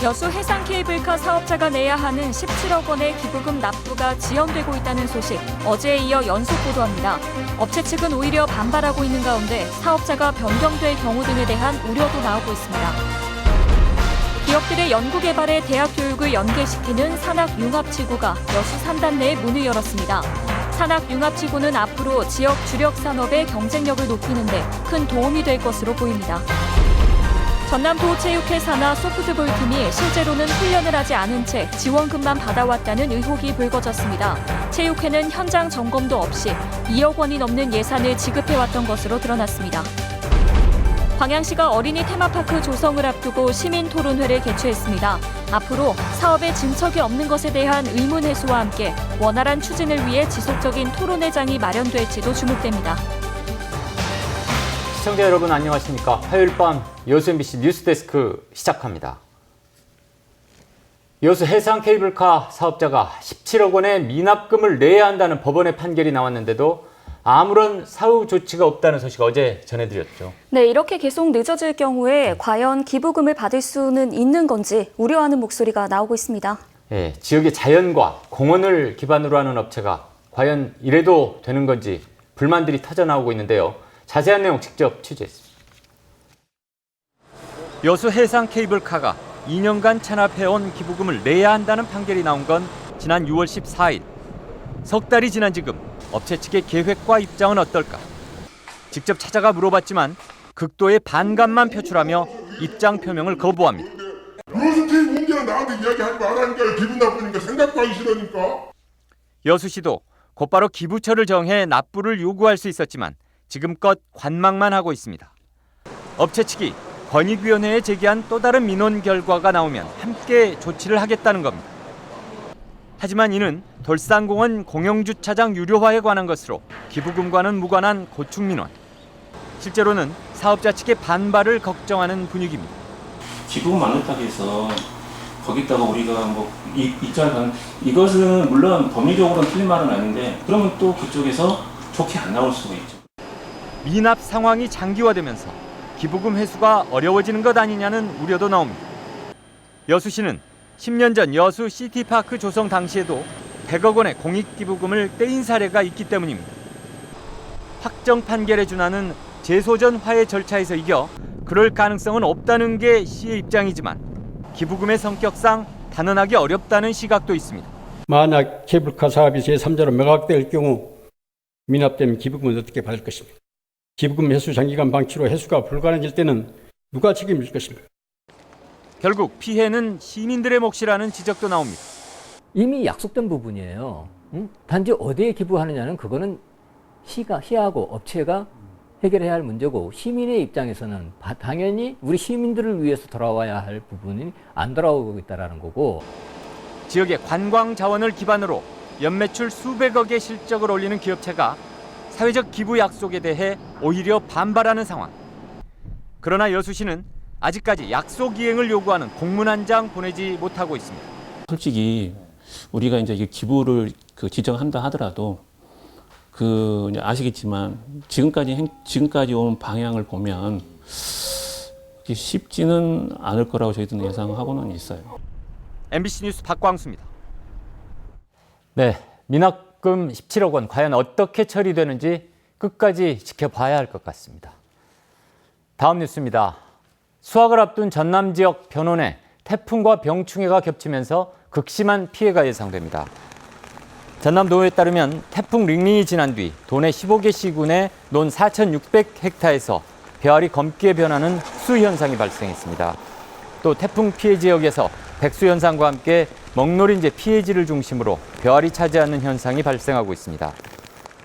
여수 해상 케이블카 사업자가 내야 하는 17억 원의 기부금 납부가 지연되고 있다는 소식, 어제에 이어 연속 보도합니다. 업체 측은 오히려 반발하고 있는 가운데 사업자가 변경될 경우 등에 대한 우려도 나오고 있습니다. 기업들의 연구개발에 대학 교육을 연계시키는 산학융합지구가 여수 산단 내에 문을 열었습니다. 산학융합지구는 앞으로 지역 주력 산업의 경쟁력을 높이는 데 큰 도움이 될 것으로 보입니다. 전남도체육회 산하 소프트볼 팀이 실제로는 훈련을 하지 않은 채 지원금만 받아왔다는 의혹이 불거졌습니다. 체육회는 현장 점검도 없이 2억 원이 넘는 예산을 지급해왔던 것으로 드러났습니다. 광양시가 어린이 테마파크 조성을 앞두고 시민 토론회를 개최했습니다. 앞으로 사업에 진척이 없는 것에 대한 의문 해소와 함께 원활한 추진을 위해 지속적인 토론회장이 마련될지도 주목됩니다. 시청자 여러분 안녕하십니까? 화요일 밤 여수 MBC 뉴스데스크 시작합니다. 여수 해상 케이블카 사업자가 17억 원의 미납금을 내야 한다는 법원의 판결이 나왔는데도 아무런 사후 조치가 없다는 소식 어제 전해드렸죠. 네, 이렇게 계속 늦어질 경우에 과연 기부금을 받을 수는 있는 건지 우려하는 목소리가 나오고 있습니다. 예, 지역의 자연과 공원을 기반으로 하는 업체가 과연 이래도 되는 건지 불만들이 터져나오고 있는데요. 자세한 내용 직접 취재했습니다. 여수 해상 케이블카가 2년간 체납해온 기부금을 내야 한다는 판결이 나온 건 지난 6월 14일. 석 달이 지난 지금 업체 측의 계획과 입장은 어떨까? 직접 찾아가 물어봤지만 극도의 반감만 표출하며 입장 표명을 거부합니다. 무슨 제 문제는 나한테 이야기하지 말라니까요. 기분 나쁘니까 생각도 하기 싫으니까. 여수시도 곧바로 기부처를 정해 납부를 요구할 수 있었지만 지금껏 관망만 하고 있습니다. 업체 측이 권익위원회에 제기한 또 다른 민원 결과가 나오면 함께 조치를 하겠다는 겁니다. 하지만 이는 돌산공원 공영주차장 유료화에 관한 것으로 기부금과는 무관한 고충민원. 실제로는 사업자 측의 반발을 걱정하는 분위기입니다. 기부금 막는다고 해서 거기다가 우리가 입장을 가는 이것은 물론 법리적으로는 틀린 말은 아닌데 그러면 또 그쪽에서 좋게 안 나올 수가 있죠. 미납 상황이 장기화되면서 기부금 회수가 어려워지는 것 아니냐는 우려도 나옵니다. 여수시는 10년 전 여수 시티파크 조성 당시에도 100억 원의 공익기부금을 떼인 사례가 있기 때문입니다. 확정 판결에 준하는 재소전 화해 절차에서 이겨 그럴 가능성은 없다는 게 시의 입장이지만 기부금의 성격상 단언하기 어렵다는 시각도 있습니다. 만약 케이블카 사업이 제3자로 매각될 경우 미납되면 기부금은 어떻게 받을 것입니까? 기부금 회수 장기간 방치로 회수가 불가능할 때는 누가 책임질 것입니까? 결국 피해는 시민들의 몫이라는 지적도 나옵니다. 이미 약속된 부분이에요. 단지 어디에 기부하느냐는 그거는 시하고 업체가 해결해야 할 문제고 시민의 입장에서는 당연히 우리 시민들을 위해서 돌아와야 할 부분이 안 돌아오고 있다는 거고. 지역의 관광 자원을 기반으로 연매출 수백억의 실적을 올리는 기업체가 사회적 기부 약속에 대해 오히려 반발하는 상황. 그러나 여수시는 아직까지 약속 이행을 요구하는 공문 한 장 보내지 못하고 있습니다. 솔직히 우리가 이제 기부를 지정한다 하더라도 아시겠지만 지금까지 온 방향을 보면 쉽지는 않을 거라고 저희들은 예상하고는 있어요. MBC 뉴스 박광수입니다. 네, 미납금 17억 원 과연 어떻게 처리되는지 끝까지 지켜봐야 할 것 같습니다. 다음 뉴스입니다. 수확을 앞둔 전남 지역 변원에 태풍과 병충해가 겹치면서 극심한 피해가 예상됩니다. 전남도에 따르면 태풍 링링이 지난 뒤 도내 15개 시군의 논 4,600헥타에서 벼알이 검게 변하는 흑수 현상이 발생했습니다. 또 태풍 피해 지역에서 백수 현상과 함께 먹노린재 피해지를 중심으로 벼알이 차지하는 현상이 발생하고 있습니다.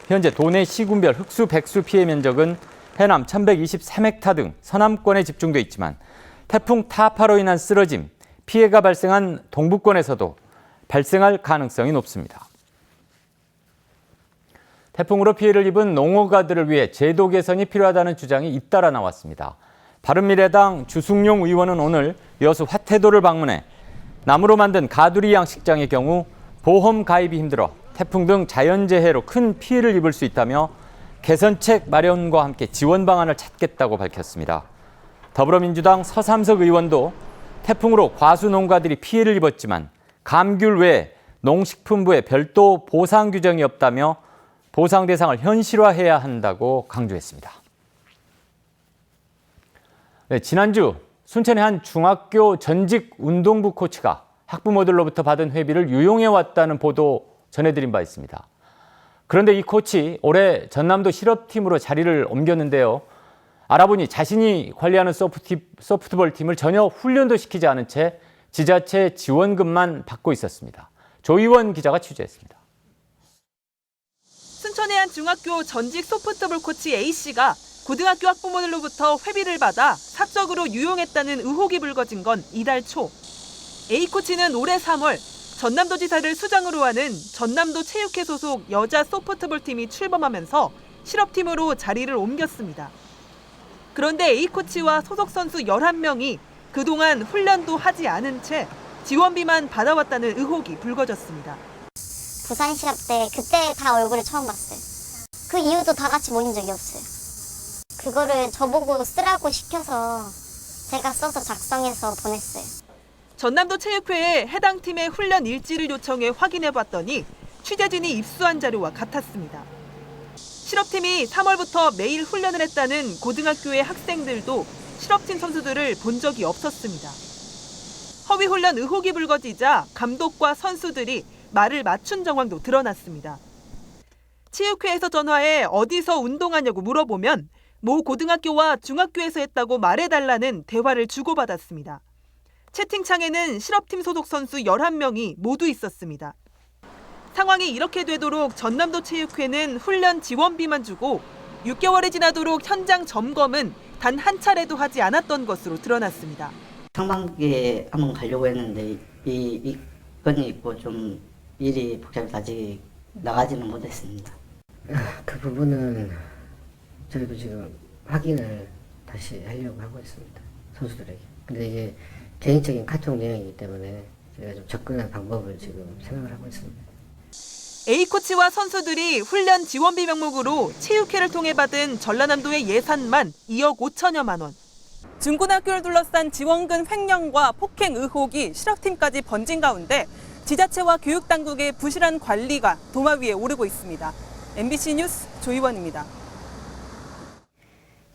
현재 도내 시군별 흑수, 백수 피해 면적은 해남 1,123헥타 등 서남권에 집중돼 있지만 태풍 타파로 인한 쓰러짐, 피해가 발생한 동부권에서도 발생할 가능성이 높습니다. 태풍으로 피해를 입은 농어가들을 위해 제도 개선이 필요하다는 주장이 잇따라 나왔습니다. 바른미래당 주승용 의원은 오늘 여수 화태도를 방문해 나무로 만든 가두리 양식장의 경우 보험 가입이 힘들어 태풍 등 자연재해로 큰 피해를 입을 수 있다며 개선책 마련과 함께 지원 방안을 찾겠다고 밝혔습니다. 더불어민주당 서삼석 의원도 태풍으로 과수 농가들이 피해를 입었지만 감귤 외에 농식품부에 별도 보상 규정이 없다며 보상 대상을 현실화해야 한다고 강조했습니다. 네, 지난주 순천의 한 중학교 전직 운동부 코치가 학부모들로부터 받은 회비를 유용해왔다는 보도 전해드린 바 있습니다. 그런데 이 코치 올해 전남도 실업팀으로 자리를 옮겼는데요. 알아보니 자신이 관리하는 소프트볼 팀을 전혀 훈련도 시키지 않은 채 지자체 지원금만 받고 있었습니다. 조희원 기자가 취재했습니다. 순천의 한 중학교 전직 소프트볼 코치 A씨가 고등학교 학부모들로부터 회비를 받아 사적으로 유용했다는 의혹이 불거진 건 이달 초. A 코치는 올해 3월 전남도지사를 수장으로 하는 전남도 체육회 소속 여자 소프트볼 팀이 출범하면서 실업팀으로 자리를 옮겼습니다. 그런데 A 코치와 소속 선수 11명이 그동안 훈련도 하지 않은 채 지원비만 받아왔다는 의혹이 불거졌습니다. 부산 실업 때 그때 다 얼굴을 처음 봤어요. 그 이후도 다 같이 모인 적이 없어요. 그거를 저보고 쓰라고 시켜서 제가 써서 작성해서 보냈어요. 전남도 체육회에 해당 팀의 훈련 일지를 요청해 확인해봤더니 취재진이 입수한 자료와 같았습니다. 실업팀이 3월부터 매일 훈련을 했다는 고등학교의 학생들도 실업팀 선수들을 본 적이 없었습니다. 허위 훈련 의혹이 불거지자 감독과 선수들이 말을 맞춘 정황도 드러났습니다. 체육회에서 전화해 어디서 운동하냐고 물어보면 모 고등학교와 중학교에서 했다고 말해달라는 대화를 주고받았습니다. 채팅창에는 실업팀 소속 선수 11명이 모두 있었습니다. 상황이 이렇게 되도록 전남도 체육회는 훈련 지원비만 주고 6개월이 지나도록 현장 점검은 단 한 차례도 하지 않았던 것으로 드러났습니다. 상반기에 한번 가려고 했는데 이 건이 있고 좀 일이 복잡해서 아직 나가지는 못했습니다. 그 부분은 저희도 지금 확인을 다시 하려고 하고 있습니다. 선수들에게. 근데 이게 개인적인 카톡 내용이기 때문에 저희가 좀 접근할 방법을 지금 생각을 하고 있습니다. A코치와 선수들이 훈련 지원비 명목으로 체육회를 통해 받은 전라남도의 예산만 2억 5천여만 원. 중고등학교를 둘러싼 지원금 횡령과 폭행 의혹이 실업팀까지 번진 가운데 지자체와 교육당국의 부실한 관리가 도마 위에 오르고 있습니다. MBC 뉴스 조희원입니다.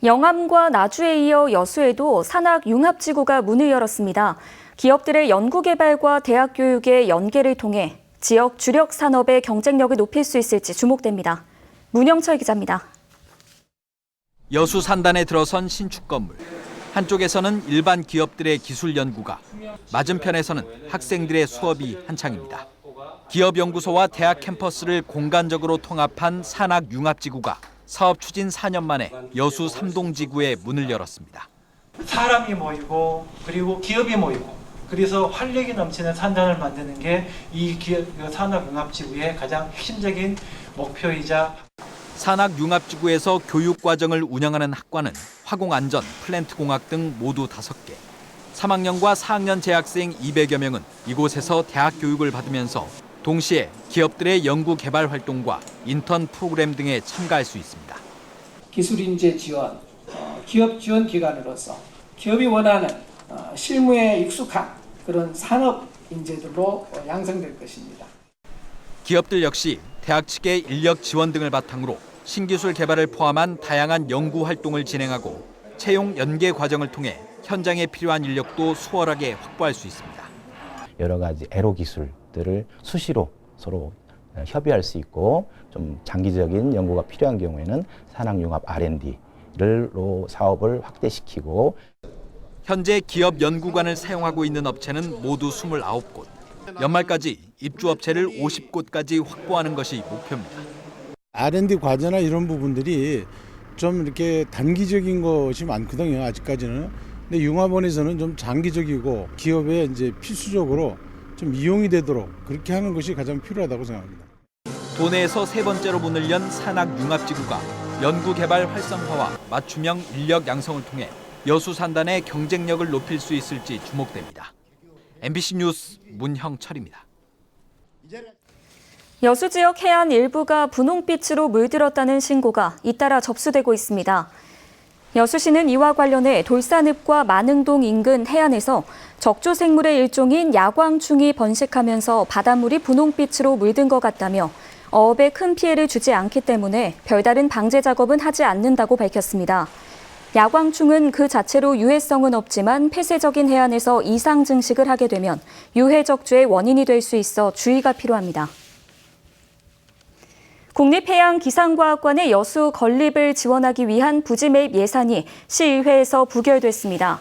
영암과 나주에 이어 여수에도 산학융합지구가 문을 열었습니다. 기업들의 연구개발과 대학 교육의 연계를 통해 지역 주력 산업의 경쟁력을 높일 수 있을지 주목됩니다. 문영철 기자입니다. 여수 산단에 들어선 신축 건물. 한쪽에서는 일반 기업들의 기술 연구가, 맞은편에서는 학생들의 수업이 한창입니다. 기업연구소와 대학 캠퍼스를 공간적으로 통합한 산학융합지구가 사업 추진 4년 만에 여수 삼동지구에 문을 열었습니다. 사람이 모이고 그리고 기업이 모이고 그래서 활력이 넘치는 산단을 만드는 게 이 산학융합지구의 가장 핵심적인 목표이자 산학융합지구에서 교육과정을 운영하는 학과는 화공안전, 플랜트공학 등 모두 5개. 3학년과 4학년 재학생 200여 명은 이곳에서 대학 교육을 받으면서 동시에 기업들의 연구개발 활동과 인턴 프로그램 등에 참가할 수 있습니다. 기술인재 지원, 기업 지원 기관으로서 기업이 원하는 실무에 익숙한 그런 산업 인재들로 양성될 것입니다. 기업들 역시 대학 측의 인력 지원 등을 바탕으로 신기술 개발을 포함한 다양한 연구 활동을 진행하고 채용 연계 과정을 통해 현장에 필요한 인력도 수월하게 확보할 수 있습니다. 여러 가지 애로 기술들을 수시로 서로 협의할 수 있고 좀 장기적인 연구가 필요한 경우에는 산학융합 R&D로 사업을 확대시키고 현재 기업 연구관을 사용하고 있는 업체는 모두 29곳. 연말까지 입주업체를 50곳까지 확보하는 것이 목표입니다. R&D 과제나 이런 부분들이 좀 이렇게 단기적인 것이 많거든요. 아직까지는. 근데 융합원에서는 좀 장기적이고 기업에 이제 필수적으로 좀 이용이 되도록 그렇게 하는 것이 가장 필요하다고 생각합니다. 도내에서 3번째로 문을 연 산학융합지구가 연구개발 활성화와 맞춤형 인력 양성을 통해 여수 산단의 경쟁력을 높일 수 있을지 주목됩니다. MBC 뉴스 문형철입니다. 여수 지역 해안 일부가 분홍빛으로 물들었다는 신고가 잇따라 접수되고 있습니다. 여수시는 이와 관련해 돌산읍과 만흥동 인근 해안에서 적조생물의 일종인 야광충이 번식하면서 바닷물이 분홍빛으로 물든 것 같다며 어업에 큰 피해를 주지 않기 때문에 별다른 방제 작업은 하지 않는다고 밝혔습니다. 야광충은 그 자체로 유해성은 없지만 폐쇄적인 해안에서 이상 증식을 하게 되면 유해 적조의 원인이 될 수 있어 주의가 필요합니다. 국립해양기상과학관의 여수 건립을 지원하기 위한 부지 매입 예산이 시의회에서 부결됐습니다.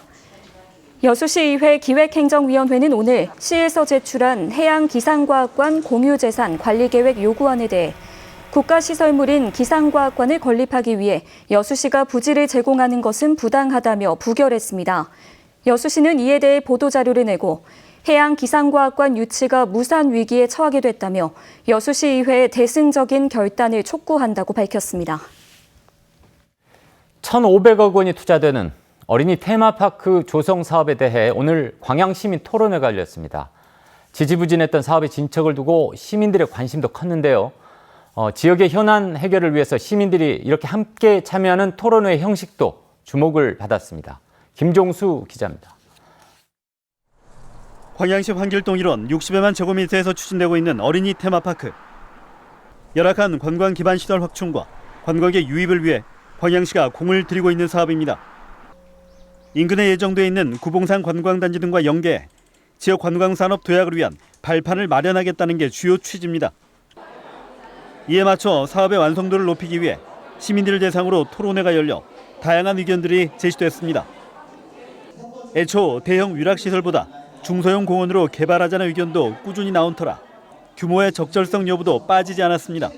여수시의회 기획행정위원회는 오늘 시에서 제출한 해양기상과학관 공유재산 관리계획 요구안에 대해 국가시설물인 기상과학관을 건립하기 위해 여수시가 부지를 제공하는 것은 부당하다며 부결했습니다. 여수시는 이에 대해 보도자료를 내고 해양기상과학관 유치가 무산 위기에 처하게 됐다며 여수시의회에 대승적인 결단을 촉구한다고 밝혔습니다. 1,500억 원이 투자되는 어린이 테마파크 조성 사업에 대해 오늘 광양시민 토론회가 열렸습니다. 지지부진했던 사업의 진척을 두고 시민들의 관심도 컸는데요. 지역의 현안 해결을 위해서 시민들이 이렇게 함께 참여하는 토론회 형식도 주목을 받았습니다. 김종수 기자입니다. 광양시 환길동 1원 60여만 제곱미터에서 추진되고 있는 어린이 테마파크. 열악한 관광 기반 시설 확충과 관광객 유입을 위해 광양시가 공을 들이고 있는 사업입니다. 인근에 예정돼 있는 구봉산 관광단지 등과 연계해 지역 관광산업 도약을 위한 발판을 마련하겠다는 게 주요 취지입니다. 이에 맞춰 사업의 완성도를 높이기 위해 시민들을 대상으로 토론회가 열려 다양한 의견들이 제시됐습니다. 애초 대형 위락시설보다 중소형 공원으로 개발하자는 의견도 꾸준히 나온 터라 규모의 적절성 여부도 빠지지 않았습니다.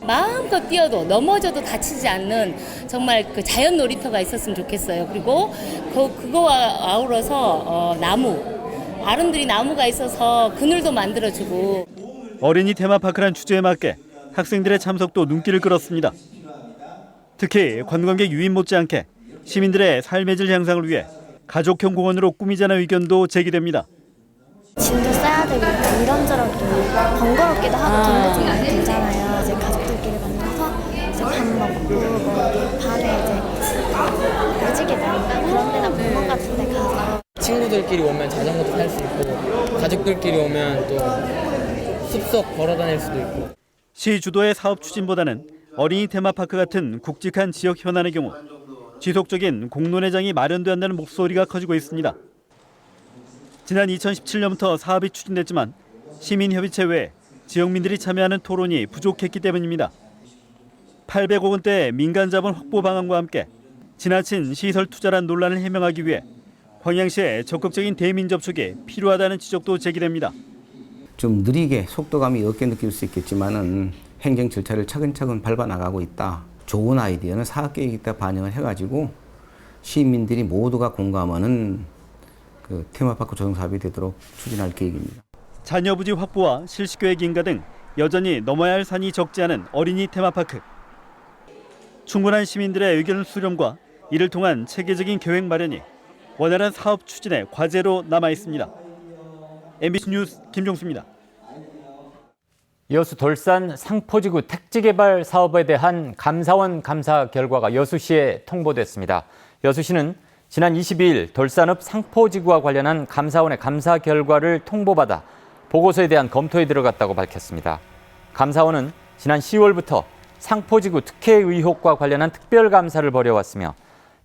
마음껏 뛰어도 넘어져도 다치지 않는 정말 그 자연 놀이터가 있었으면 좋겠어요. 그리고 그거와 아우러서 나무, 아름드리 나무가 있어서 그늘도 만들어주고. 어린이 테마파크란 주제에 맞게 학생들의 참석도 눈길을 끌었습니다. 특히 관광객 유입 못지않게 시민들의 삶의 질 향상을 위해 가족형 공원으로 꾸미자는 의견도 제기됩니다. 짐도 싸야 되고 이런저런 또 번거롭기도 하고 돈도 좀 많이 들잖아요. 이제 가족들끼리 만나서 이제 밥 먹고 뭐 밤에 이제 무지개 나무가 그런 데나 공원 같은 데 가서 친구들끼리 오면 자전거도 탈 수 있고 가족들끼리 오면 또 숲속 걸어 다닐 수도 있고. 시 주도의 사업 추진보다는 어린이 테마파크 같은 굵직한 지역 현안의 경우 지속적인 공론회장이 마련된다는 목소리가 커지고 있습니다. 지난 2017년부터 사업이 추진됐지만 시민협의체 외에 지역민들이 참여하는 토론이 부족했기 때문입니다. 800억 원대의 민간자본 확보 방안과 함께 지나친 시설 투자란 논란을 해명하기 위해 광양시의 적극적인 대민 접촉이 필요하다는 지적도 제기됩니다. 좀 느리게 속도감이 없게 느낄 수 있겠지만은 행정 절차를 차근차근 밟아 나가고 있다. 좋은 아이디어는 사업계획에 다 반영을 해가지고 시민들이 모두가 공감하는 그 테마파크 조성 사업이 되도록 추진할 계획입니다. 자녀 부지 확보와 실시 계획 인가 등 여전히 넘어야 할 산이 적지 않은 어린이 테마파크. 충분한 시민들의 의견 수렴과 이를 통한 체계적인 계획 마련이 원활한 사업 추진의 과제로 남아 있습니다. MBC 뉴스 김종수입니다. 여수 돌산 상포지구 택지개발 사업에 대한 감사원 감사 결과가 여수시에 통보됐습니다. 여수시는 지난 22일 돌산읍 상포지구와 관련한 감사원의 감사 결과를 통보받아 보고서에 대한 검토에 들어갔다고 밝혔습니다. 감사원은 지난 10월부터 상포지구 특혜 의혹과 관련한 특별감사를 벌여왔으며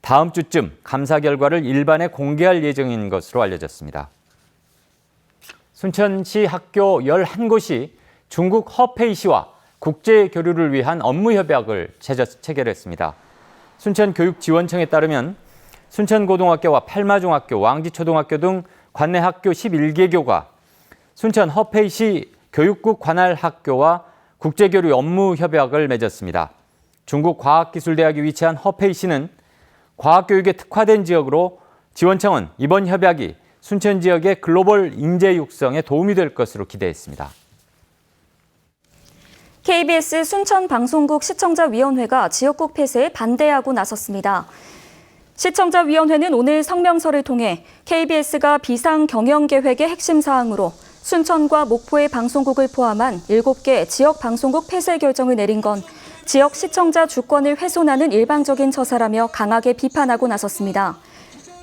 다음 주쯤 감사 결과를 일반에 공개할 예정인 것으로 알려졌습니다. 순천시 학교 11곳이 중국 허페이시와 국제교류를 위한 업무협약을 체결했습니다. 순천교육지원청에 따르면 순천고등학교와 팔마중학교, 왕지초등학교 등 관내 학교 11개교가 순천 허페이시 교육국 관할 학교와 국제교류 업무협약을 맺었습니다. 중국 과학기술대학이 위치한 허페이시는 과학교육에 특화된 지역으로 지원청은 이번 협약이 순천 지역의 글로벌 인재 육성에 도움이 될 것으로 기대했습니다. KBS 순천방송국 시청자위원회가 지역국 폐쇄에 반대하고 나섰습니다. 시청자위원회는 오늘 성명서를 통해 KBS가 비상경영계획의 핵심 사항으로 순천과 목포의 방송국을 포함한 7개 지역 방송국 폐쇄 결정을 내린 건 지역 시청자 주권을 훼손하는 일방적인 처사라며 강하게 비판하고 나섰습니다.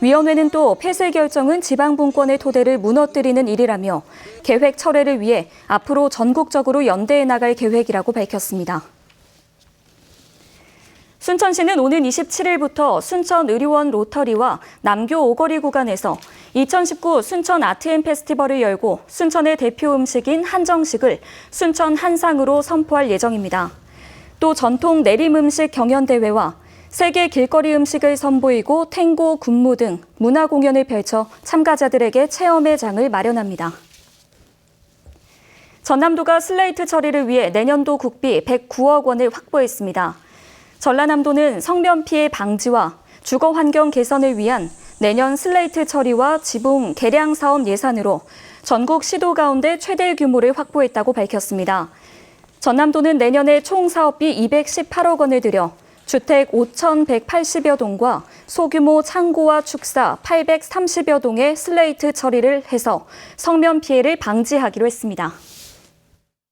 위원회는 또 폐쇄 결정은 지방분권의 토대를 무너뜨리는 일이라며 계획 철회를 위해 앞으로 전국적으로 연대해 나갈 계획이라고 밝혔습니다. 순천시는 오는 27일부터 순천의료원 로터리와 남교 오거리 구간에서 2019 순천 아트앤 페스티벌을 열고 순천의 대표 음식인 한정식을 순천 한상으로 선포할 예정입니다. 또 전통 내림 음식 경연대회와 세계 길거리 음식을 선보이고 탱고, 군무 등 문화 공연을 펼쳐 참가자들에게 체험의 장을 마련합니다. 전남도가 슬레이트 처리를 위해 내년도 국비 109억 원을 확보했습니다. 전라남도는 성면 피해 방지와 주거 환경 개선을 위한 내년 슬레이트 처리와 지붕 개량 사업 예산으로 전국 시도 가운데 최대 규모를 확보했다고 밝혔습니다. 전남도는 내년에 총 사업비 218억 원을 들여 주택 5,180여 동과 소규모 창고와 축사 830여 동의 슬레이트 처리를 해서 성면 피해를 방지하기로 했습니다.